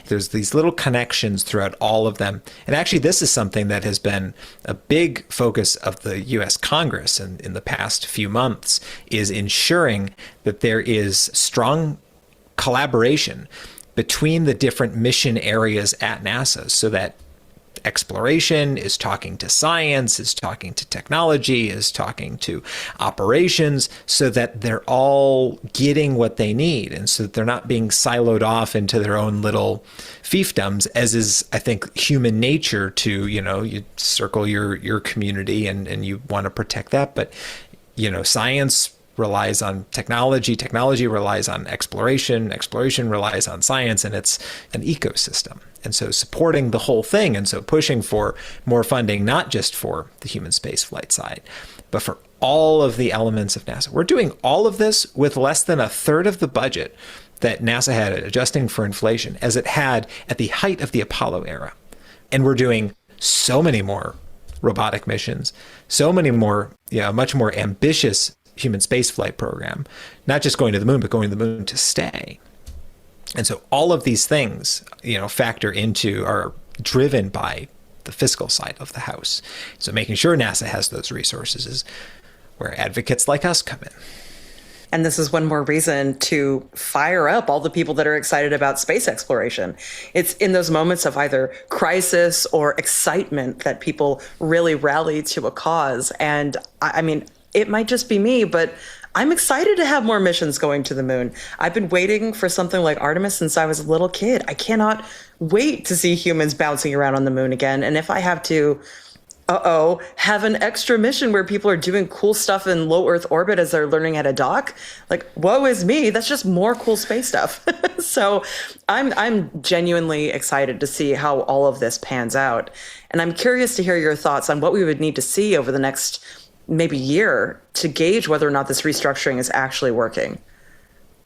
There's these little connections throughout all of them. And actually, this is something that has been a big focus of the U.S. Congress in the past few months, is ensuring that there is strong collaboration between the different mission areas at NASA, so that exploration is talking to science, is talking to technology, is talking to operations, so that they're all getting what they need, and so that they're not being siloed off into their own little fiefdoms, as is, I think, human nature to, you circle your community and you want to protect that. But, science relies on technology relies on exploration relies on science, and it's an ecosystem. And so supporting the whole thing, and so pushing for more funding, not just for the human spaceflight side, but for all of the elements of NASA. We're doing all of this with less than a third of the budget that NASA had, adjusting for inflation, as it had at the height of the Apollo era. And we're doing so many more robotic missions, so many more, much more ambitious human spaceflight program, not just going to the moon, but going to the moon to stay. And so all of these things, factor into, are driven by the fiscal side of the house. So making sure NASA has those resources is where advocates like us come in. And this is one more reason to fire up all the people that are excited about space exploration. It's in those moments of either crisis or excitement that people really rally to a cause. And I mean, it might just be me, but I'm excited to have more missions going to the moon. I've been waiting for something like Artemis since I was a little kid. I cannot wait to see humans bouncing around on the moon again. And if I have to, have an extra mission where people are doing cool stuff in low Earth orbit as they're learning how to dock, like, woe is me. That's just more cool space stuff. So I'm genuinely excited to see how all of this pans out. And I'm curious to hear your thoughts on what we would need to see over the next maybe year to gauge whether or not this restructuring is actually working.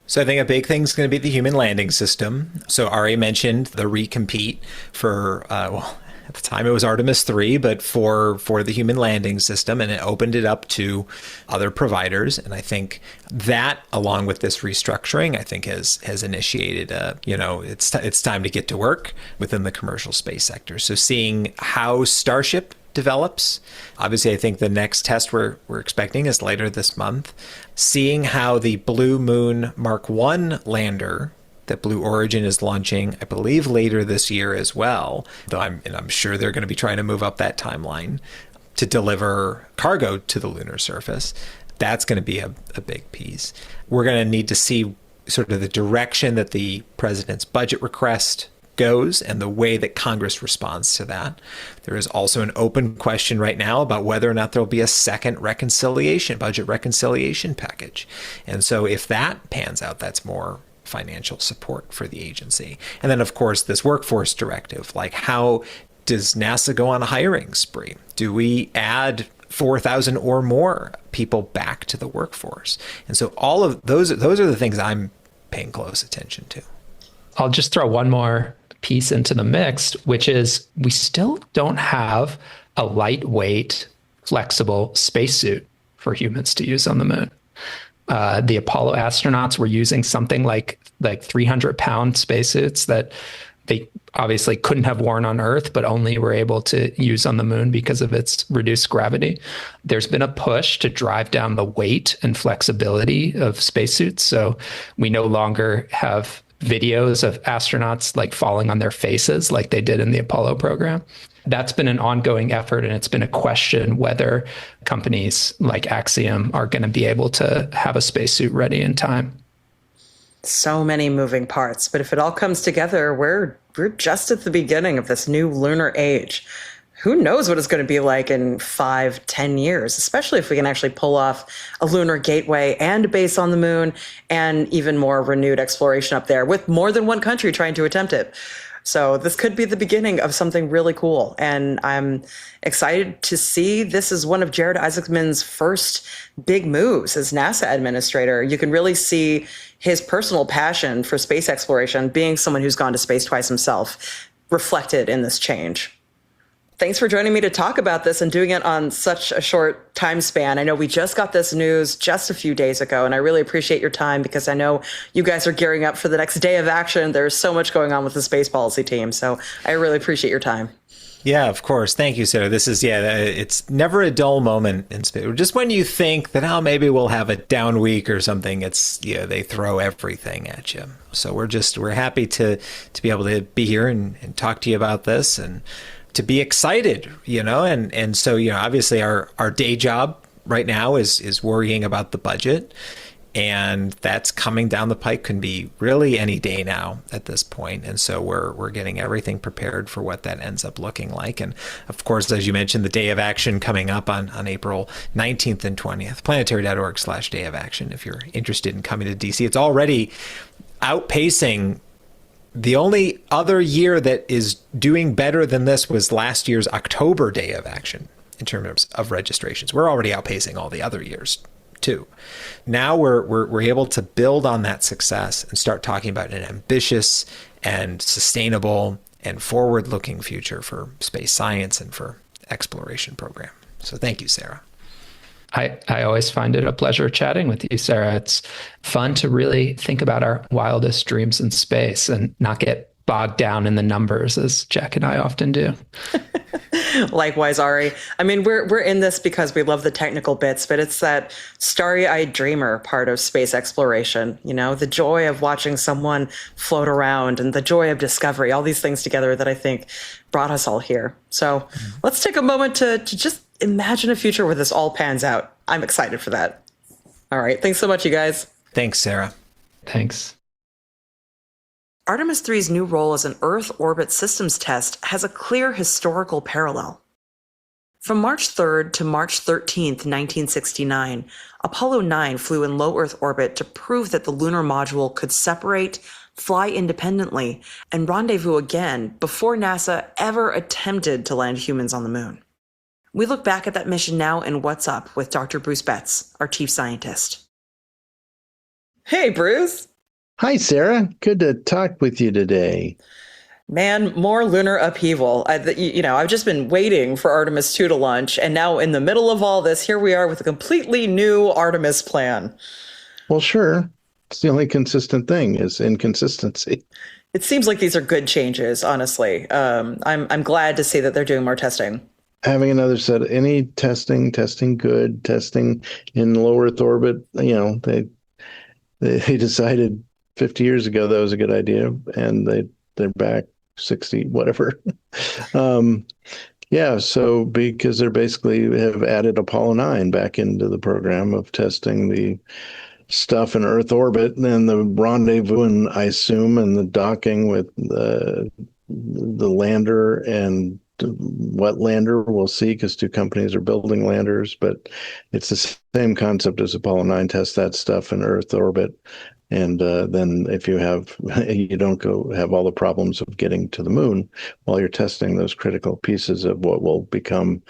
So I think a big thing is going to be the human landing system. So Ari mentioned the recompete for, at the time it was Artemis III, but for the human landing system, and it opened it up to other providers. And I think that, along with this restructuring, I think has initiated it's time to get to work within the commercial space sector. So seeing how Starship develops. Obviously, I think the next test we're expecting is later this month. Seeing how the Blue Moon Mark I lander that Blue Origin is launching, I believe, later this year as well, though I'm sure they're going to be trying to move up that timeline to deliver cargo to the lunar surface. That's going to be a big piece. We're going to need to see sort of the direction that the president's budget request goes and the way that Congress responds to that. There is also an open question right now about whether or not there'll be a second budget reconciliation package. And so if that pans out, that's more financial support for the agency. And then, of course, this workforce directive, like, how does NASA go on a hiring spree? Do we add 4,000 or more people back to the workforce? And so all of those are the things I'm paying close attention to. I'll just throw one more piece into the mix, which is we still don't have a lightweight, flexible spacesuit for humans to use on the moon. The Apollo astronauts were using something like 300-pound spacesuits that they obviously couldn't have worn on Earth, but only were able to use on the moon because of its reduced gravity. There's been a push to drive down the weight and flexibility of spacesuits. So we no longer have videos of astronauts like falling on their faces like they did in the Apollo program. That's been an ongoing effort, and it's been a question whether companies like Axiom are going to be able to have a spacesuit ready in time. So many moving parts, but if it all comes together, we're just at the beginning of this new lunar age. Who knows what it's going to be like in 5-10 years, especially if we can actually pull off a lunar gateway and a base on the moon and even more renewed exploration up there with more than one country trying to attempt it. So this could be the beginning of something really cool. And I'm excited to see this is one of Jared Isaacman's first big moves as NASA administrator. You can really see his personal passion for space exploration, being someone who's gone to space twice himself, reflected in this change. Thanks for joining me to talk about this and doing it on such a short time span. I know we just got this news just a few days ago, and I really appreciate your time because I know you guys are gearing up for the next day of action. There's so much going on with the space policy team, so I really appreciate your time. Yeah, of course. Thank you, Sarah. This is, it's never a dull moment in space. Just when you think that, maybe we'll have a down week or something, it's, they throw everything at you. So we're happy to be able to be here and talk to you about this and to be excited, and so, obviously our day job right now is worrying about the budget, and that's coming down the pike, can be really any day now at this point. And so we're getting everything prepared for what that ends up looking like. And of course, as you mentioned, the day of action coming up on April 19th and 20th, planetary.org/day of action. If you're interested in coming to DC, it's already outpacing. The only other year that is doing better than this was last year's October day of action in terms of registrations. We're already outpacing all the other years too. Now we're able to build on that success and start talking about an ambitious and sustainable and forward-looking future for space science and for exploration program. So thank you, Sarah. I always find it a pleasure chatting with you, Sarah. It's fun to really think about our wildest dreams in space and not get bogged down in the numbers as Jack and I often do. Likewise, Ari. I mean, we're in this because we love the technical bits, but it's that starry-eyed dreamer part of space exploration, the joy of watching someone float around and the joy of discovery, all these things together that I think brought us all here. So let's take a moment to just imagine a future where this all pans out. I'm excited for that. All right. Thanks so much, you guys. Thanks, Sarah. Thanks. Artemis III's new role as an Earth orbit systems test has a clear historical parallel. From March 3rd to March 13th, 1969, Apollo 9 flew in low Earth orbit to prove that the lunar module could separate, fly independently, and rendezvous again before NASA ever attempted to land humans on the moon. We look back at that mission now in What's Up with Dr. Bruce Betts, our chief scientist. Hey, Bruce. Hi, Sarah. Good to talk with you today. Man, more lunar upheaval. I've just been waiting for Artemis II to launch, and now in the middle of all this, here we are with a completely new Artemis plan. Well, sure. It's the only consistent thing is inconsistency. It seems like these are good changes, honestly. I'm glad to see that they're doing more testing. Having another set, any testing good, testing in low Earth orbit, they decided 50 years ago that was a good idea, and they're back 60, whatever. So because they basically have added Apollo 9 back into the program of testing the stuff in Earth orbit, and then the rendezvous, and I assume, and the docking with the lander and what lander we'll see, because two companies are building landers, but it's the same concept as Apollo 9. Test that stuff in Earth orbit, and then if you don't go have all the problems of getting to the moon while you're testing those critical pieces of what will become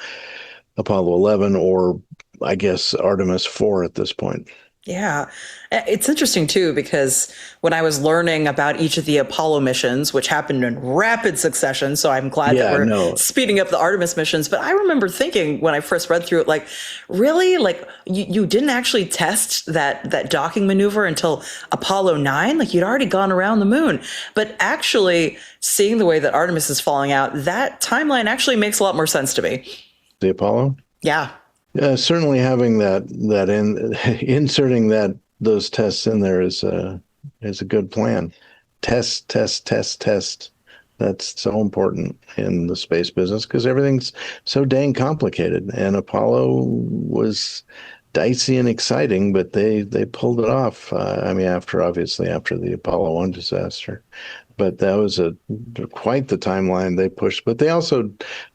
Apollo 11, or I guess Artemis IV at this point. Yeah. It's interesting, too, because when I was learning about each of the Apollo missions, which happened in rapid succession, so I'm glad that we're speeding up the Artemis missions. But I remember thinking when I first read through it, really? You didn't actually test that docking maneuver until Apollo 9? You'd already gone around the moon. But actually, seeing the way that Artemis is falling out, that timeline actually makes a lot more sense to me. The Apollo? Yeah. Certainly having inserting those tests in there is a good plan. Test. That's so important in the space business because everything's so dang complicated. And Apollo was dicey and exciting, but they pulled it off. After the Apollo 1 disaster. But that was quite the timeline they pushed. But they also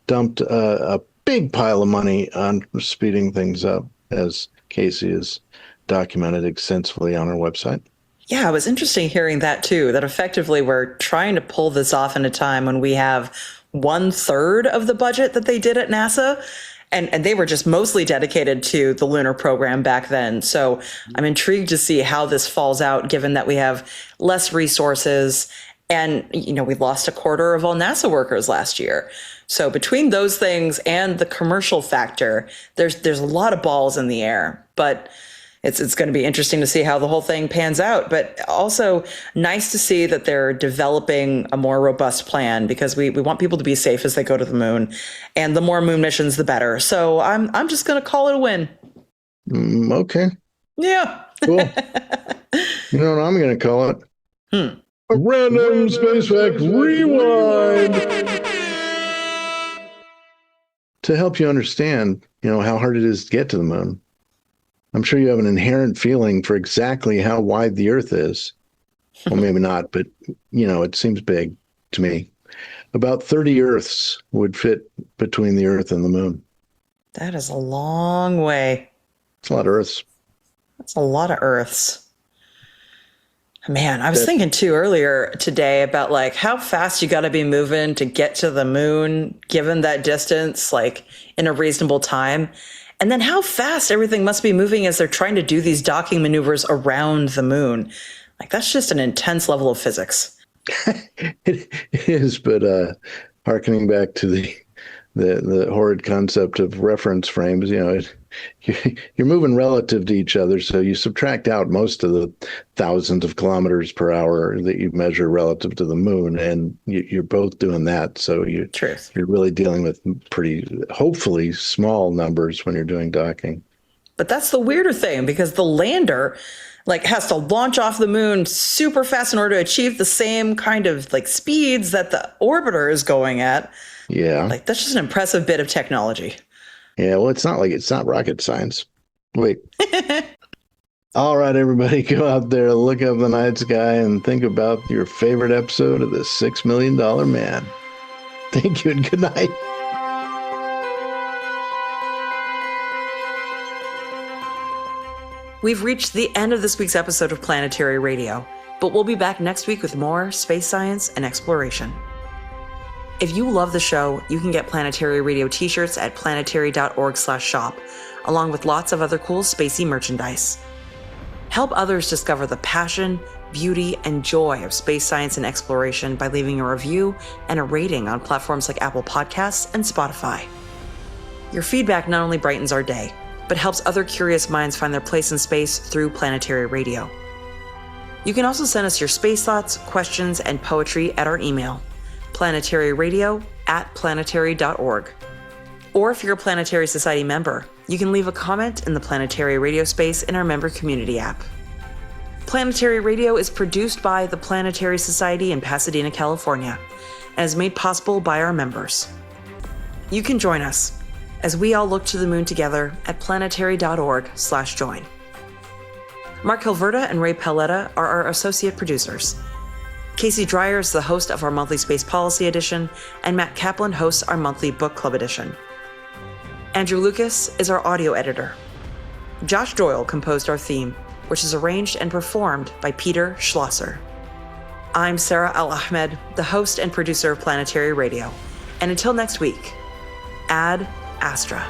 dumped a big pile of money on speeding things up, as Casey has documented extensively on our website. Yeah, it was interesting hearing that too, that effectively we're trying to pull this off in a time when we have 1/3 of the budget that they did at NASA. And they were just mostly dedicated to the lunar program back then. So I'm intrigued to see how this falls out, given that we have less resources. And, we lost 1/4 of all NASA workers last year. So between those things and the commercial factor, there's a lot of balls in the air. But it's going to be interesting to see how the whole thing pans out, but also nice to see that they're developing a more robust plan, because we want people to be safe as they go to the moon, and the more moon missions, the better. So I'm just going to call it a win. Okay. Yeah. Cool. You know what I'm going to call it? A random space fact rewind. To help you understand, how hard it is to get to the moon. I'm sure you have an inherent feeling for exactly how wide the Earth is. Well, maybe not, but, it seems big to me. About 30 Earths would fit between the Earth and the moon. That is a long way. It's a lot of Earths. That's a lot of Earths. Man, I was thinking too earlier today about how fast you got to be moving to get to the moon, given that distance, in a reasonable time. And then how fast everything must be moving as they're trying to do these docking maneuvers around the moon. That's just an intense level of physics. It is, but hearkening back to the horrid concept of reference frames, you're moving relative to each other, so you subtract out most of the thousands of kilometers per hour that you measure relative to the moon, and you're both doing that. So you're really dealing with pretty, hopefully, small numbers when you're doing docking. But that's the weirder thing, because the lander has to launch off the moon super fast in order to achieve the same kind of speeds that the orbiter is going at. Yeah. That's just an impressive bit of technology. Yeah, well, it's not rocket science. Wait. All right, everybody, go out there, look up the night sky, and think about your favorite episode of The $6 Million Man. Thank you, and good night. We've reached the end of this week's episode of Planetary Radio, but we'll be back next week with more space science and exploration. If you love the show, you can get Planetary Radio t-shirts at planetary.org/shop, along with lots of other cool spacey merchandise. Help others discover the passion, beauty, and joy of space science and exploration by leaving a review and a rating on platforms like Apple Podcasts and Spotify. Your feedback not only brightens our day, but helps other curious minds find their place in space through Planetary Radio. You can also send us your space thoughts, questions, and poetry at our email, planetaryradio@planetary.org. Or if you're a Planetary Society member, you can leave a comment in the Planetary Radio space in our member community app. Planetary Radio is produced by the Planetary Society in Pasadena, California, and is made possible by our members. You can join us as we all look to the moon together at planetary.org/join. Mark Hilverda and Ray Palletta are our associate producers. Casey Dreyer is the host of our monthly Space Policy Edition, and Matt Kaplan hosts our monthly Book Club Edition. Andrew Lucas is our audio editor. Josh Doyle composed our theme, which is arranged and performed by Peter Schlosser. I'm Sarah Al-Ahmed, the host and producer of Planetary Radio. And until next week, Ad Astra.